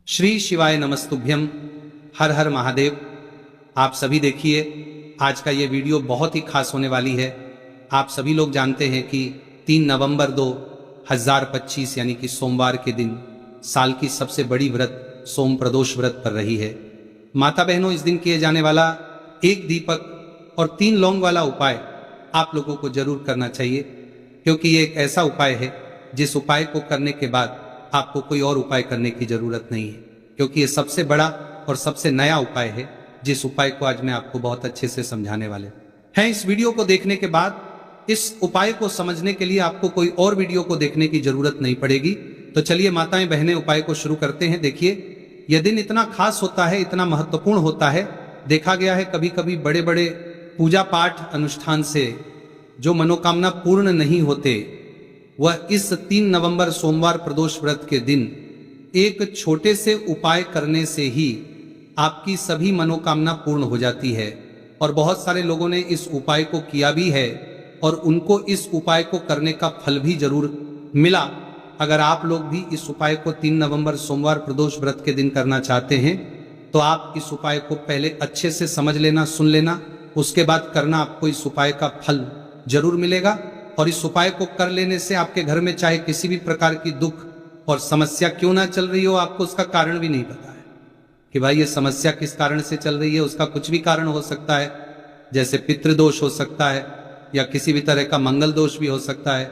श्री शिवाय नमस्तुभ्यम। हर हर महादेव। आप सभी देखिए, आज का ये वीडियो बहुत ही खास होने वाली है। आप सभी लोग जानते हैं कि 3 नवंबर 2025 यानी कि सोमवार के दिन साल की सबसे बड़ी व्रत सोम प्रदोष व्रत पर रही है। माता बहनों, इस दिन किए जाने वाला एक दीपक और 3 लौंग वाला उपाय आप लोगों को जरूर करना चाहिए, क्योंकि ये एक ऐसा उपाय है जिस उपाय को करने के बाद आपको कोई और उपाय करने की जरूरत नहीं है, क्योंकि ये सबसे बड़ा और सबसे नया उपाय है, जिस उपाय को आज मैं आपको बहुत अच्छे से समझाने वाले हैं। इस वीडियो को देखने के बाद इस उपाय को समझने के लिए आपको कोई और वीडियो को देखने की जरूरत नहीं पड़ेगी। तो चलिए माताएं बहनें, उपाय को शुरू करते हैं। देखिए, यह दिन इतना खास होता है, इतना महत्वपूर्ण होता है। देखा गया है कभी कभी बड़े बड़े पूजा पाठ अनुष्ठान से जो मनोकामना पूर्ण नहीं होते, वह इस 3 नवंबर सोमवार प्रदोष व्रत के दिन एक छोटे से उपाय करने से ही आपकी सभी मनोकामना पूर्ण हो जाती है। और बहुत सारे लोगों ने इस उपाय को किया भी है और उनको इस उपाय को करने का फल भी जरूर मिला। अगर आप लोग भी इस उपाय को 3 नवंबर सोमवार प्रदोष व्रत के दिन करना चाहते हैं तो आप इस उपाय को पहले अच्छे से समझ लेना, सुन लेना, उसके बाद करना। आपको इस उपाय का फल जरूर मिलेगा। और इस उपाय को कर लेने से आपके घर में चाहे किसी भी प्रकार की दुख और समस्या क्यों ना चल रही हो, आपको उसका कारण भी नहीं पता है कि भाई ये समस्या किस कारण से चल रही है। उसका कुछ भी कारण हो सकता है, जैसे पितृदोष हो सकता है या किसी भी तरह का मंगल दोष भी हो सकता है,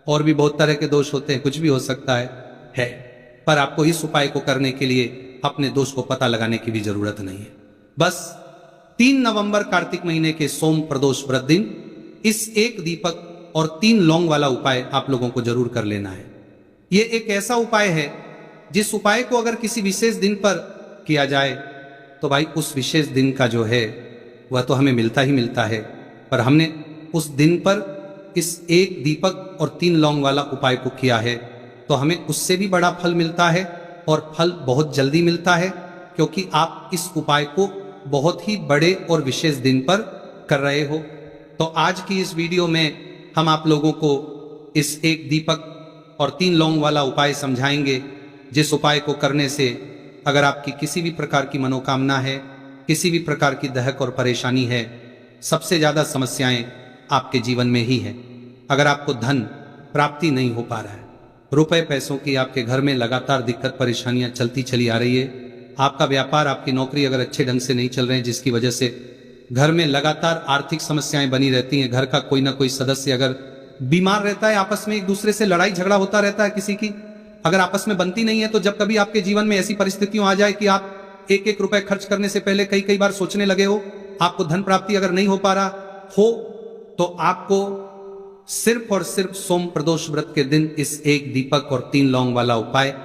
और भी बहुत तरह के दोष होते हैं, कुछ भी हो सकता है। पर आपको इस उपाय को करने के लिए अपने दोष को पता लगाने की भी जरूरत नहीं है। बस 3 नवंबर कार्तिक महीने के सोम प्रदोष व्रत दिन इस एक दीपक और 3 लौंग वाला उपाय आप लोगों को जरूर कर लेना है। यह एक ऐसा उपाय है जिस उपाय को अगर किसी विशेष दिन पर किया जाए तो भाई उस विशेष दिन का जो है वह तो हमें मिलता ही मिलता है, पर हमने उस दिन पर इस एक दीपक और 3 लौंग वाला उपाय को किया है तो हमें उससे भी बड़ा फल मिलता है, और फल बहुत जल्दी मिलता है, क्योंकि आप इस उपाय को बहुत ही बड़े और विशेष दिन पर कर रहे हो। तो आज की इस वीडियो में हम आप लोगों को इस एक दीपक और 3 लौंग वाला उपाय समझाएंगे, जिस उपाय को करने से अगर आपकी किसी भी प्रकार की मनोकामना है, किसी भी प्रकार की दहक और परेशानी है, सबसे ज्यादा समस्याएं आपके जीवन में ही है। अगर आपको धन प्राप्ति नहीं हो पा रहा है, रुपए पैसों की आपके घर में लगातार दिक्कत परेशानियां चलती चली आ रही है, आपका व्यापार आपकी नौकरी अगर अच्छे ढंग से नहीं चल रहे हैं, जिसकी वजह से घर में लगातार आर्थिक समस्याएं बनी रहती हैं, घर का कोई ना कोई सदस्य अगर बीमार रहता है, आपस में एक दूसरे से लड़ाई झगड़ा होता रहता है, किसी की अगर आपस में बनती नहीं है, तो जब कभी आपके जीवन में ऐसी परिस्थितियां आ जाए कि आप एक एक रुपए खर्च करने से पहले कई कई बार सोचने लगे हो, आपको धन प्राप्ति अगर नहीं हो पा रहा हो, तो आपको सिर्फ और सिर्फ सोम प्रदोष व्रत के दिन इस एक दीपक और 3 लौंग वाला उपाय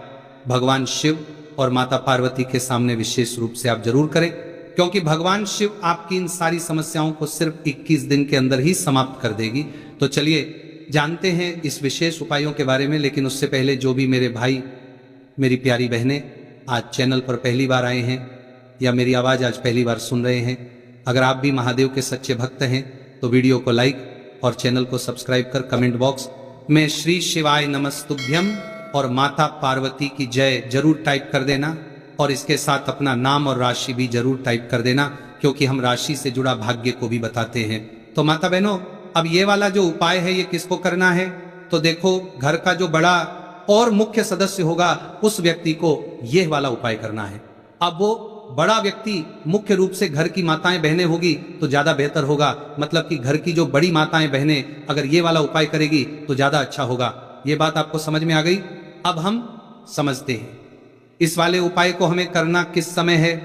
भगवान शिव और माता पार्वती के सामने विशेष रूप से आप जरूर करें, क्योंकि भगवान शिव आपकी इन सारी समस्याओं को सिर्फ 21 दिन के अंदर ही समाप्त कर देगी। तो चलिए जानते हैं इस विशेष उपायों के बारे में। लेकिन उससे पहले जो भी मेरे भाई, मेरी प्यारी बहनें आज चैनल पर पहली बार आए हैं या मेरी आवाज आज पहली बार सुन रहे हैं, अगर आप भी महादेव के सच्चे भक्त हैं तो वीडियो को लाइक और चैनल को सब्सक्राइब कर कमेंट बॉक्स में श्री शिवाय नमस्तुभ्यम और माता पार्वती की जय जरूर टाइप कर देना, और इसके साथ अपना नाम और राशि भी जरूर टाइप कर देना, क्योंकि हम राशि से जुड़ा भाग्य को भी बताते हैं। तो माता बहनों, अब ये वाला जो उपाय है ये किसको करना है, तो देखो, घर का जो बड़ा और मुख्य सदस्य होगा उस व्यक्ति को यह वाला उपाय करना है। अब वो बड़ा व्यक्ति मुख्य रूप से घर की माताएं बहनें होगी तो ज्यादा बेहतर होगा, मतलब कि घर की जो बड़ी माताएं बहनें अगर ये वाला उपाय करेगी तो ज्यादा अच्छा होगा। ये बात आपको समझ में आ गई। अब हम समझते हैं इस वाले उपाय को हमें करना किस समय है।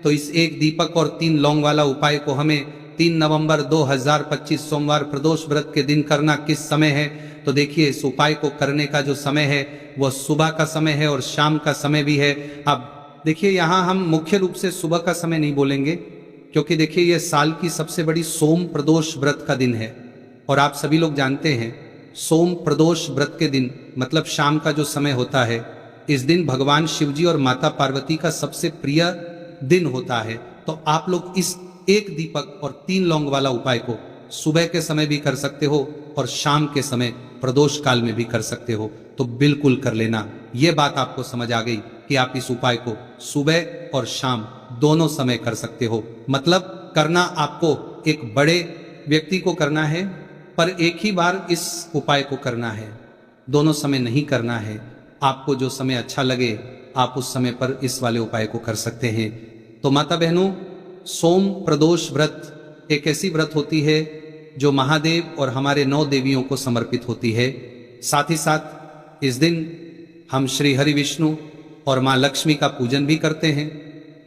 तो इस एक दीपक और 3 लौंग वाला उपाय को हमें 3 नवंबर 2025 सोमवार प्रदोष व्रत के दिन करना किस समय है। तो देखिए, इस उपाय को करने का जो समय है वह सुबह का समय है और शाम का समय भी है। अब देखिए, यहाँ हम मुख्य रूप से सुबह का समय नहीं बोलेंगे, क्योंकि देखिए यह साल की सबसे बड़ी सोम प्रदोष व्रत का दिन है, और आप सभी लोग जानते हैं सोम प्रदोष व्रत के दिन मतलब शाम का जो समय होता है, इस दिन भगवान शिवजी और माता पार्वती का सबसे प्रिय दिन होता है। तो आप लोग इस एक दीपक और 3 लौंग वाला उपाय को सुबह के समय भी कर सकते हो और शाम के समय प्रदोष काल में भी कर सकते हो। तो बिल्कुल कर लेना। ये बात आपको समझ आ गई कि आप इस उपाय को सुबह और शाम दोनों समय कर सकते हो। मतलब करना आपको एक बड़े व्यक्ति को करना है, पर एक ही बार इस उपाय को करना है, दोनों समय नहीं करना है। आपको जो समय अच्छा लगे आप उस समय पर इस वाले उपाय को कर सकते हैं। तो माता बहनों, सोम प्रदोष व्रत एक ऐसी व्रत होती है जो महादेव और हमारे 9 देवियों को समर्पित होती है। साथ ही साथ इस दिन हम श्री हरि विष्णु और माँ लक्ष्मी का पूजन भी करते हैं।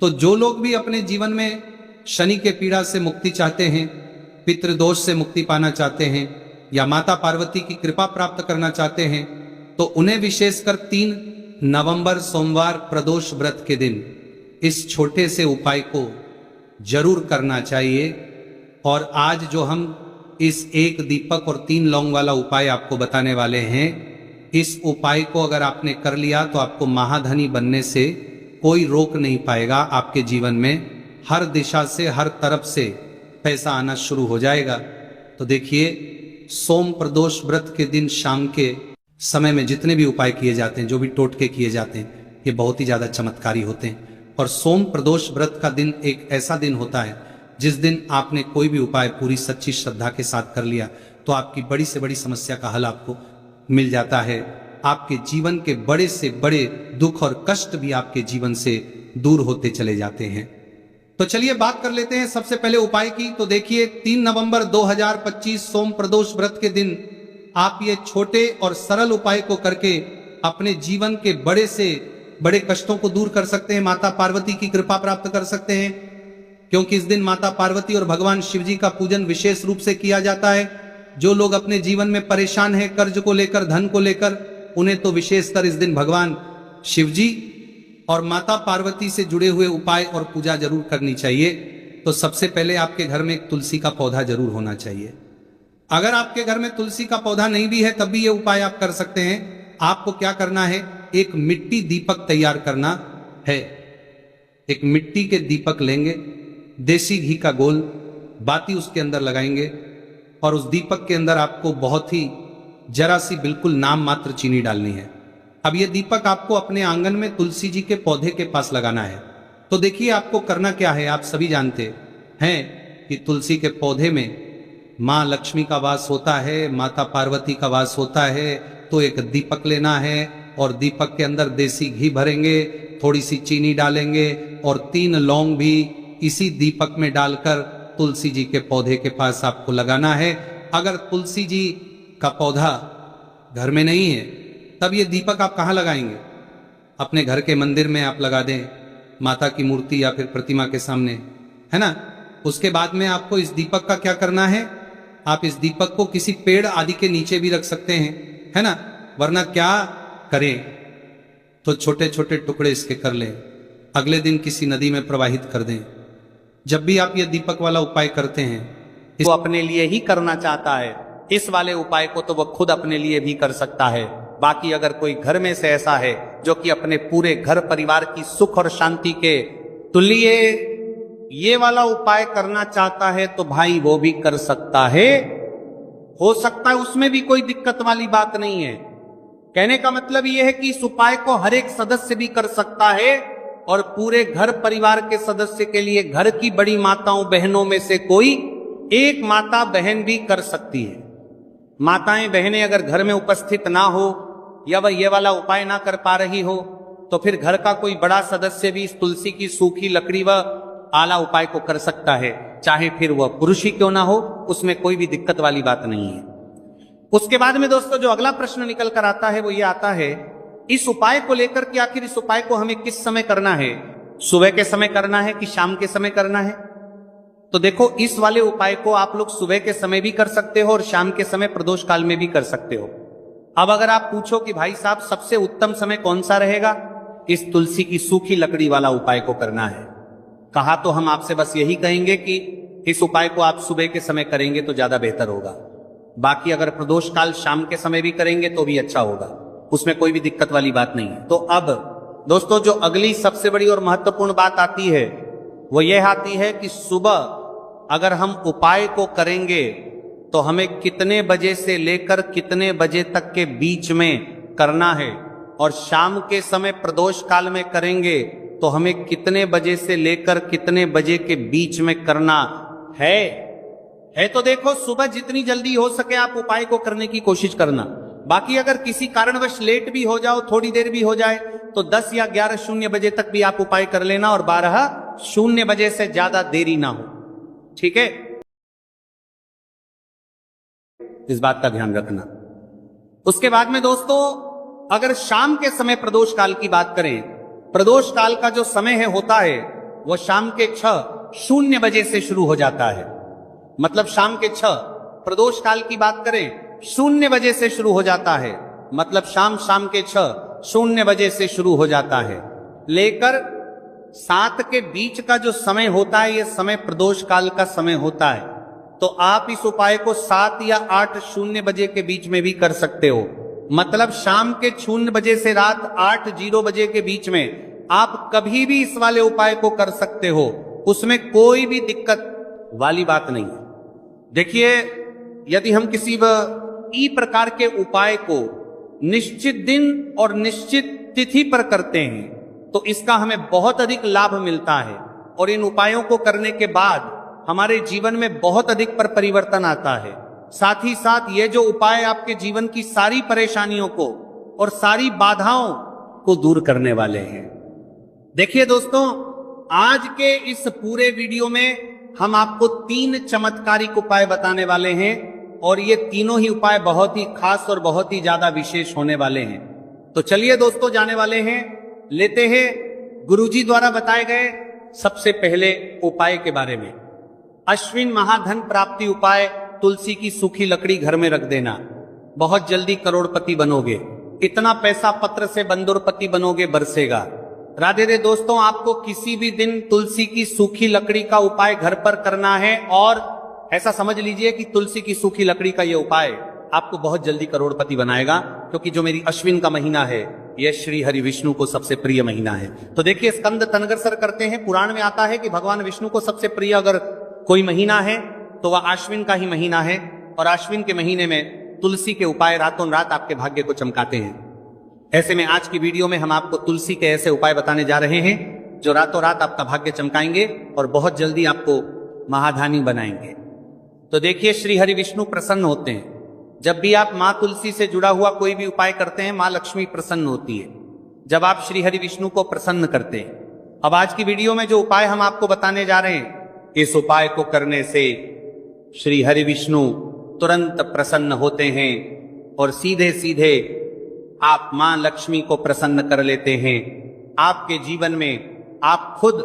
तो जो लोग भी अपने जीवन में शनि के पीड़ा से मुक्ति चाहते हैं, पितृदोष से मुक्ति पाना चाहते हैं, या माता पार्वती की कृपा प्राप्त करना चाहते हैं, तो उन्हें विशेषकर 3 नवंबर सोमवार प्रदोष व्रत के दिन इस छोटे से उपाय को जरूर करना चाहिए। और आज जो हम इस 1 दीपक और 3 लौंग वाला उपाय आपको बताने वाले हैं, इस उपाय को अगर आपने कर लिया तो आपको महाधनी बनने से कोई रोक नहीं पाएगा। आपके जीवन में हर दिशा से, हर तरफ से पैसा आना शुरू हो जाएगा। तो देखिए, सोम प्रदोष व्रत के दिन शाम के समय में जितने भी उपाय किए जाते हैं, जो भी टोटके किए जाते हैं, ये बहुत ही ज्यादा चमत्कारी होते हैं। और सोम प्रदोष व्रत का दिन एक ऐसा दिन होता है जिस दिन आपने कोई भी उपाय पूरी सच्ची श्रद्धा के साथ कर लिया तो आपकी बड़ी से बड़ी समस्या का हल आपको मिल जाता है। आपके जीवन के बड़े से बड़े दुख और कष्ट भी आपके जीवन से दूर होते चले जाते हैं। तो चलिए बात कर लेते हैं सबसे पहले उपाय की। तो देखिए, 3 नवंबर 2025 सोम प्रदोष व्रत के दिन आप ये छोटे और सरल उपाय को करके अपने जीवन के बड़े से बड़े कष्टों को दूर कर सकते हैं, माता पार्वती की कृपा प्राप्त कर सकते हैं। क्योंकि इस दिन माता पार्वती और भगवान शिव जी का पूजन विशेष रूप से किया जाता है। जो लोग अपने जीवन में परेशान हैं कर्ज को लेकर, धन को लेकर, उन्हें तो विशेषकर इस दिन भगवान शिव जी और माता पार्वती से जुड़े हुए उपाय और पूजा जरूर करनी चाहिए। तो सबसे पहले आपके घर में एक तुलसी का पौधा जरूर होना चाहिए। अगर आपके घर में तुलसी का पौधा नहीं भी है तब भी ये उपाय आप कर सकते हैं। आपको क्या करना है, एक मिट्टी दीपक तैयार करना है। एक मिट्टी के दीपक लेंगे, देसी घी का गोल बाती उसके अंदर लगाएंगे और उस दीपक के अंदर आपको बहुत ही जरा सी बिल्कुल नाम मात्र चीनी डालनी है। अब ये दीपक आपको अपने आंगन में तुलसी जी के पौधे के पास लगाना है। तो देखिए आपको करना क्या है, आप सभी जानते हैं कि तुलसी के पौधे में माँ लक्ष्मी का वास होता है, माता पार्वती का वास होता है। तो एक दीपक लेना है और दीपक के अंदर देसी घी भरेंगे, थोड़ी सी चीनी डालेंगे और 3 लौंग भी इसी दीपक में डालकर तुलसी जी के पौधे के पास आपको लगाना है। अगर तुलसी जी का पौधा घर में नहीं है तब ये दीपक आप कहाँ लगाएंगे? अपने घर के मंदिर में आप लगा दें, माता की मूर्ति या फिर प्रतिमा के सामने, है ना। उसके बाद में आपको इस दीपक का क्या करना है, आप इस दीपक को किसी पेड़ आदि के नीचे भी रख सकते हैं, है ना। वरना क्या करें, तो छोटे छोटे टुकड़े इसके कर लें, अगले दिन किसी नदी में प्रवाहित कर दें। जब भी आप ये दीपक वाला उपाय करते हैं, वो अपने लिए ही करना चाहता है, इस वाले उपाय को तो वो खुद अपने लिए भी कर सकता है। बाकी अगर कोई घर में से ऐसा है जो कि अपने पूरे घर परिवार की सुख और शांति के तुल्य ये वाला उपाय करना चाहता है तो भाई वो भी कर सकता है, हो सकता है, उसमें भी कोई दिक्कत वाली बात नहीं है। कहने का मतलब ये है कि इस उपाय को हर एक सदस्य भी कर सकता है और पूरे घर परिवार के सदस्य के लिए घर की बड़ी माताओं बहनों में से कोई एक माता बहन भी कर सकती है। माताएं बहनें अगर घर में उपस्थित ना हो या वह ये वाला उपाय ना कर पा रही हो तो फिर घर का कोई बड़ा सदस्य भी इस तुलसी की सूखी लकड़ी व आला उपाय को कर सकता है, चाहे फिर वह पुरुष ही क्यों ना हो, उसमें कोई भी दिक्कत वाली बात नहीं है। उसके बाद में दोस्तों जो अगला प्रश्न निकल कर आता है वो ये आता है, इस उपाय को लेकर कि आखिर इस उपाय को हमें किस समय करना है, सुबह के समय करना है कि शाम के समय करना है। तो देखो, इस वाले उपाय को आप लोग सुबह के समय भी कर सकते हो और शाम के समय प्रदोष काल में भी कर सकते हो। अब अगर आप पूछो कि भाई साहब सबसे उत्तम समय कौन सा रहेगा, इस तुलसी की सूखी लकड़ी वाला उपाय को करना है, कहा तो हम आपसे बस यही कहेंगे कि इस उपाय को आप सुबह के समय करेंगे तो ज्यादा बेहतर होगा। बाकी अगर प्रदोष काल शाम के समय भी करेंगे तो भी अच्छा होगा, उसमें कोई भी दिक्कत वाली बात नहीं है। तो अब दोस्तों जो अगली सबसे बड़ी और महत्वपूर्ण बात आती है वो यह आती है कि सुबह अगर हम उपाय को करेंगे तो हमें कितने बजे से लेकर कितने बजे तक के बीच में करना है और शाम के समय प्रदोष काल में करेंगे तो हमें कितने बजे से लेकर कितने बजे के बीच में करना है तो देखो, सुबह जितनी जल्दी हो सके आप उपाय को करने की कोशिश करना। बाकी अगर किसी कारणवश लेट भी हो जाओ, थोड़ी देर भी हो जाए, तो 10 या 11:00 बजे तक भी आप उपाय कर लेना और 12:00 बजे से ज्यादा देरी ना हो। ठीक है, इस बात का ध्यान रखना। उसके बाद में दोस्तों, अगर शाम के समय प्रदोष काल की बात करें, प्रदोष काल का जो समय होता है वो शाम के 6:00 बजे से शुरू हो जाता है। मतलब शाम के 6 प्रदोष काल की बात करें 0 बजे से शुरू हो जाता है। मतलब शाम के 6:00 बजे से शुरू हो जाता है, लेकर 7 के बीच का जो समय होता है, यह समय प्रदोष काल का समय होता है। तो आप इस उपाय को 7 या 8:00 बजे के बीच में भी कर सकते हो। मतलब शाम के 0 बजे से रात 8:00 बजे के बीच में आप कभी भी इस वाले उपाय को कर सकते हो, उसमें कोई भी दिक्कत वाली बात नहीं है। देखिए, यदि हम किसी ई प्रकार के उपाय को निश्चित दिन और निश्चित तिथि पर करते हैं तो इसका हमें बहुत अधिक लाभ मिलता है, और इन उपायों को करने के बाद हमारे जीवन में बहुत अधिक परिवर्तन आता है। साथ ही साथ ये जो उपाय आपके जीवन की सारी परेशानियों को और सारी बाधाओं को दूर करने वाले हैं। देखिए दोस्तों, आज के इस पूरे वीडियो में हम आपको 3 चमत्कारिक उपाय बताने वाले हैं, और ये तीनों ही उपाय बहुत ही खास और बहुत ही ज्यादा विशेष होने वाले हैं। तो चलिए दोस्तों, जाने वाले हैं, लेते हैं गुरुजी द्वारा बताए गए सबसे पहले उपाय के बारे में। अश्विन महाधन प्राप्ति उपाय। तुलसी की सूखी लकड़ी घर में रख देना, बहुत जल्दी करोड़पति बनोगे। इतना पैसा पत्र से बंदुरपति बनोगे, बरसेगा। राधे रे दोस्तों, आपको किसी भी दिन तुलसी की सूखी लकड़ी का उपाय घर पर करना है, और ऐसा समझ लीजिए कि तुलसी की सूखी लकड़ी का यह उपाय आपको बहुत जल्दी करोड़पति बनाएगा, क्योंकि जो मेरी अश्विन का महीना है यह श्री हरि विष्णु को सबसे प्रिय महीना है। तो देखिए, स्कंद तनगरसर करते हैं, पुराण में आता है कि भगवान विष्णु को सबसे प्रिय अगर कोई महीना है तो वह आश्विन का ही महीना है, और आश्विन के महीने में तुलसी के उपाय रातों रात आपके भाग्य को चमकाते हैं। ऐसे में आज की वीडियो में हम आपको तुलसी के ऐसे उपाय बताने जा रहे हैं जो रातों रात आपका भाग्य चमकाएंगे और बहुत जल्दी आपको महाधानी बनाएंगे। तो देखिए, श्री हरि विष्णु प्रसन्न होते हैं। जब भी आप माँ तुलसी से जुड़ा हुआ कोई भी उपाय करते हैं, माँ लक्ष्मी प्रसन्न होती है जब आप श्री हरि विष्णु को प्रसन्न करते हैं। अब आज की वीडियो में जो उपाय हम आपको बताने जा रहे हैं, इस उपाय को करने से श्री हरि विष्णु तुरंत प्रसन्न होते हैं और सीधे सीधे आप मां लक्ष्मी को प्रसन्न कर लेते हैं। आपके जीवन में आप खुद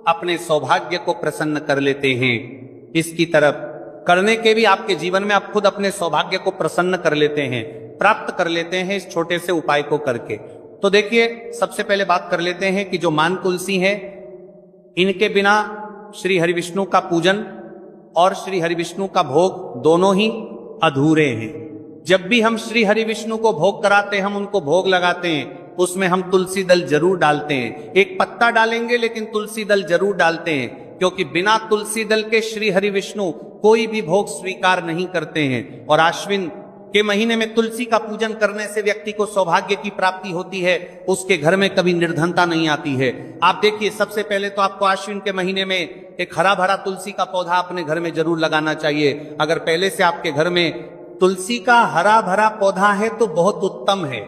अपने सौभाग्य को प्रसन्न कर लेते हैं। इसकी तरफ करने के भी आपके जीवन में आप खुद अपने सौभाग्य को प्रसन्न कर लेते हैं, प्राप्त कर लेते हैं इस छोटे से उपाय को करके। तो देखिए, सबसे पहले बात कर लेते हैं कि जो मान तुलसी है, इनके बिना श्री हरि विष्णु का पूजन और श्री हरि विष्णु का भोग दोनों ही अधूरे हैं। जब भी हम श्री हरि विष्णु को भोग कराते हैं, हम उनको भोग लगाते हैं, उसमें हम तुलसी दल जरूर डालते हैं। एक पत्ता डालेंगे लेकिन तुलसी दल जरूर डालते हैं, क्योंकि बिना तुलसी दल के श्री हरि विष्णु कोई भी भोग स्वीकार नहीं करते हैं। और आश्विन के महीने में तुलसी का पूजन करने से व्यक्ति को सौभाग्य की प्राप्ति होती है, उसके घर में कभी निर्धनता नहीं आती है। आप देखिए, सबसे पहले तो आपको आश्विन के महीने में एक हरा भरा तुलसी का पौधा अपने घर में जरूर लगाना चाहिए। अगर पहले से आपके घर में तुलसी का हरा भरा पौधा है तो बहुत उत्तम है,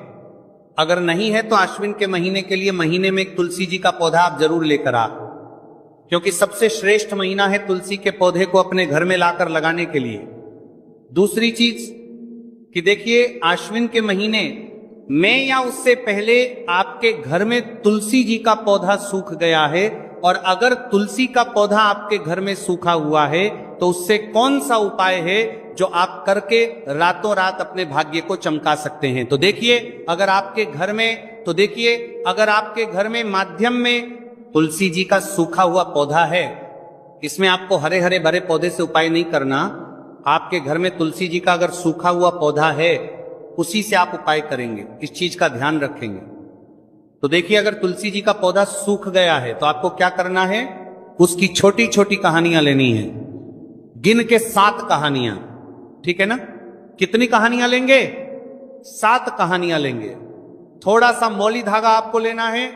अगर नहीं है तो आश्विन के महीने के लिए महीने में एक तुलसी जी का पौधा आप जरूर लेकर आ, क्योंकि सबसे श्रेष्ठ महीना है तुलसी के पौधे को अपने घर में लाकर लगाने के लिए। दूसरी चीज कि देखिए, आश्विन के महीने में या उससे पहले आपके घर में तुलसी जी का पौधा सूख गया है, और अगर तुलसी का पौधा आपके घर में सूखा हुआ है तो उससे कौन सा उपाय है जो आप करके रातों रात अपने भाग्य को चमका सकते हैं। तो देखिए, अगर आपके घर में माध्यम में तुलसी जी का सूखा हुआ पौधा है, इसमें आपको हरे हरे भरे पौधे से उपाय नहीं करना। आपके घर में तुलसी जी का अगर सूखा हुआ पौधा है, उसी से आप उपाय करेंगे, इस चीज का ध्यान रखेंगे। तो देखिए, अगर तुलसी जी का पौधा सूख गया है तो आपको क्या करना है, उसकी छोटी छोटी कहानियां लेनी है, गिन के 7 कहानियां, ठीक है ना। कितनी कहानियां लेंगे? 7 कहानियां लेंगे। थोड़ा सा मौली धागा आपको लेना है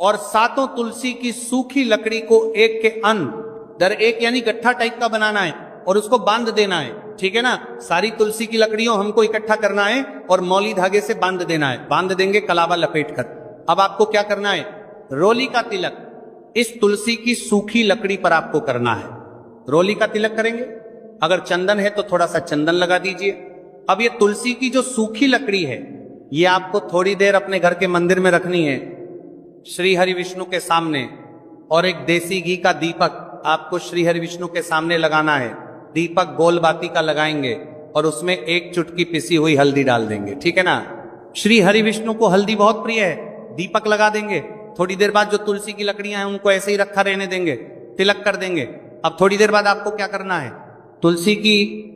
और सातों तुलसी की सूखी लकड़ी को एक के अंदर एक यानी गट्ठा टाइप का बनाना है और उसको बांध देना है। ठीक है ना, सारी तुलसी की लकड़ियों हमको इकट्ठा करना है और मौली धागे से बांध देना है। बांध देंगे कलावा लपेट कर। अब आपको क्या करना है, रोली का तिलक इस तुलसी की सूखी लकड़ी पर आपको करना है। रोली का तिलक करेंगे, अगर चंदन है तो थोड़ा सा चंदन लगा दीजिए। अब ये तुलसी की जो सूखी लकड़ी है ये आपको थोड़ी देर अपने घर के मंदिर में रखनी है, श्री हरि विष्णु के सामने, और एक देसी घी का दीपक आपको श्री हरि विष्णु के सामने लगाना है। दीपक गोल बाती का लगाएंगे और उसमें एक चुटकी पिसी हुई हल्दी डाल देंगे। ठीक है ना, श्री हरि विष्णु को हल्दी बहुत प्रिय है। दीपक लगा देंगे, थोड़ी देर बाद जो तुलसी की लकड़ियां हैं उनको ऐसे ही रखा रहने देंगे, तिलक कर देंगे। अब थोड़ी देर बाद आपको क्या करना है, तुलसी की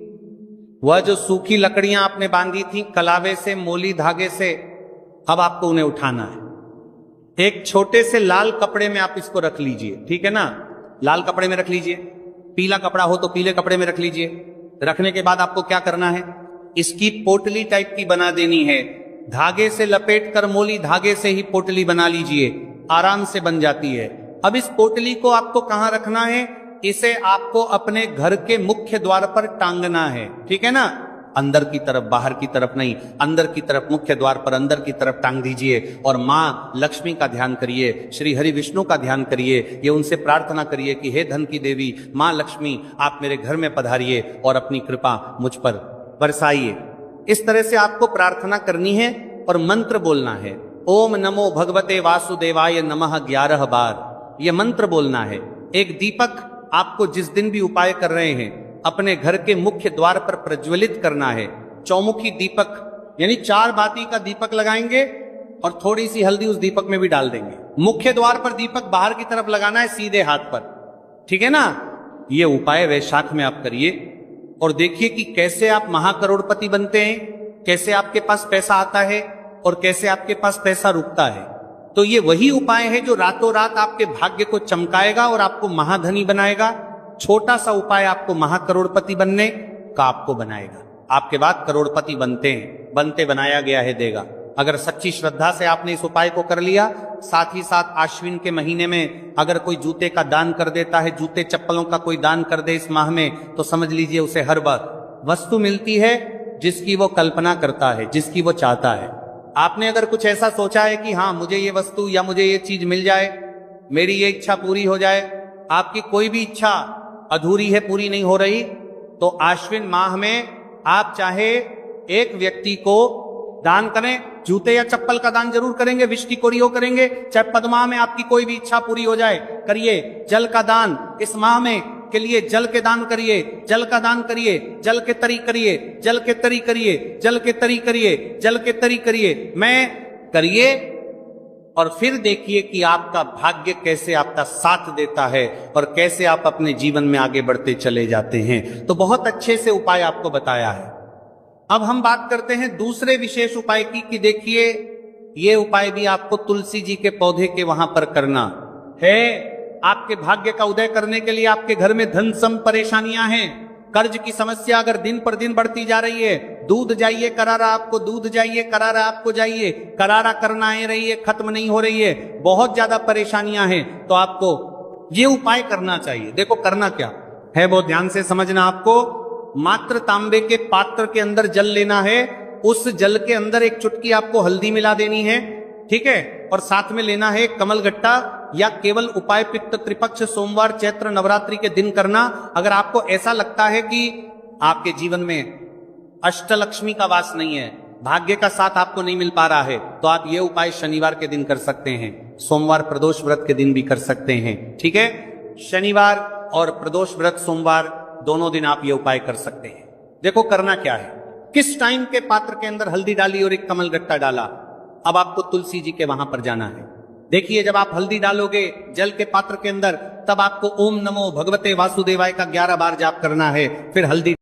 वह जो सूखी लकड़ियां आपने बांधी थी कलावे से, मोली धागे से, अब आपको उन्हें उठाना है। एक छोटे से लाल कपड़े में आप इसको रख लीजिए। ठीक है ना, लाल कपड़े में रख लीजिए, पीला कपड़ा हो तो पीले कपड़े में रख लीजिए। रखने के बाद आपको क्या करना है, इसकी पोटली टाइप की बना देनी है। धागे से लपेट कर मोली धागे से ही पोटली बना लीजिए, आराम से बन जाती है। अब इस पोटली को आपको कहां रखना है, इसे आपको अपने घर के मुख्य द्वार पर टांगना है। ठीक है ना, अंदर की तरफ, बाहर की तरफ नहीं, अंदर की तरफ, मुख्य द्वार पर अंदर की तरफ टांग दीजिए। और माँ लक्ष्मी का ध्यान करिए, श्री हरि विष्णु का ध्यान करिए। ये उनसे प्रार्थना करिए कि हे धन की देवी माँ लक्ष्मी, आप मेरे घर में पधारिए और अपनी कृपा मुझ पर बरसाइए। इस तरह से आपको प्रार्थना करनी है और मंत्र बोलना है। ओम नमो भगवते वासुदेवाय नमः 11 बार ये मंत्र बोलना है। एक दीपक आपको जिस दिन भी उपाय कर रहे हैं अपने घर के मुख्य द्वार पर प्रज्वलित करना है। चौमुखी दीपक यानी 4 बाती का दीपक लगाएंगे और थोड़ी सी हल्दी उस दीपक में भी डाल देंगे। मुख्य द्वार पर दीपक बाहर की तरफ लगाना है, सीधे हाथ पर। ठीक है ना, ये उपाय वैशाख में आप करिए और देखिए कि कैसे आप महाकरोड़पति बनते हैं, कैसे आपके पास पैसा आता है और कैसे आपके पास पैसा रुकता है। तो ये वही उपाय है जो रातों रात आपके भाग्य को चमकाएगा और आपको महाधनी बनाएगा। छोटा सा उपाय आपको महाकरोड़पति बनने का आपको बनाएगा। आपके बाद करोड़पति बनते हैं, बनते बनाया गया है देगा। अगर सच्ची श्रद्धा से आपने इस उपाय को कर लिया, साथ ही साथ आश्विन के महीने में अगर कोई जूते का दान कर देता है, जूते चप्पलों का कोई दान कर दे इस माह में, तो समझ लीजिए उसे हर बार वस्तु मिलती है जिसकी वो कल्पना करता है, जिसकी वो चाहता है। आपने अगर कुछ ऐसा सोचा है कि हाँ मुझे ये वस्तु या मुझे ये चीज मिल जाए, मेरी ये इच्छा पूरी हो जाए, आपकी कोई भी इच्छा अधूरी है, पूरी नहीं हो रही, तो आश्विन माह में आप चाहे एक व्यक्ति को दान करें, जूते या चप्पल का दान जरूर करेंगे, विष की कोड़ियों करेंगे, चाहे पद्मा में आपकी कोई भी इच्छा पूरी हो जाए, करिए। जल का दान इस माह में के लिए जल के दान करिए, जल का दान करिए, जल के तरी करिए, जल के तरी करिए, जल के तरी करिए, जल के तरी करिए, मैं करिए। और फिर देखिए कि आपका भाग्य कैसे आपका साथ देता है और कैसे आप अपने जीवन में आगे बढ़ते चले जाते हैं। तो बहुत अच्छे से उपाय आपको बताया है। अब हम बात करते हैं दूसरे विशेष उपाय की कि देखिए ये उपाय भी आपको तुलसी जी के पौधे के वहां पर करना है। आपके भाग्य का उदय करने के लिए आपके घर में धन सम परेशानियां हैं, कर्ज की समस्या अगर दिन पर दिन बढ़ती जा रही है, दूध जाइए करारा आपको, दूध जाइए करारा आपको जाइए, करारा करना है रही है, खत्म नहीं हो रही है, बहुत ज्यादा परेशानियां हैं, तो आपको ये उपाय करना चाहिए। देखो करना क्या है, बहुत ध्यान से समझना। आपको मात्र तांबे के पात्र के अंदर जल लेना है, उस जल के अंदर एक चुटकी आपको हल्दी मिला देनी है, ठीक है, और साथ में लेना है कमल गट्टा, या केवल उपाय पित्त त्रिपक्ष सोमवार चैत्र नवरात्रि के दिन करना। अगर आपको ऐसा लगता है कि आपके जीवन में अष्टलक्ष्मी का वास नहीं है, भाग्य का साथ आपको नहीं मिल पा रहा है, तो आप ये उपाय शनिवार के दिन कर सकते हैं, सोमवार प्रदोष व्रत के दिन भी कर सकते हैं। ठीक है, शनिवार और प्रदोष व्रत सोमवार दोनों दिन आप ये उपाय कर सकते हैं। देखो करना क्या है, किस टाइम के पात्र के अंदर हल्दी डाली और एक कमल गट्टा डाला। अब आपको तुलसी जी के वहां पर जाना है। देखिए जब आप हल्दी डालोगे जल के पात्र के अंदर, तब आपको ओम नमो भगवते वासुदेवाय का 11 बार जाप करना है। फिर हल्दी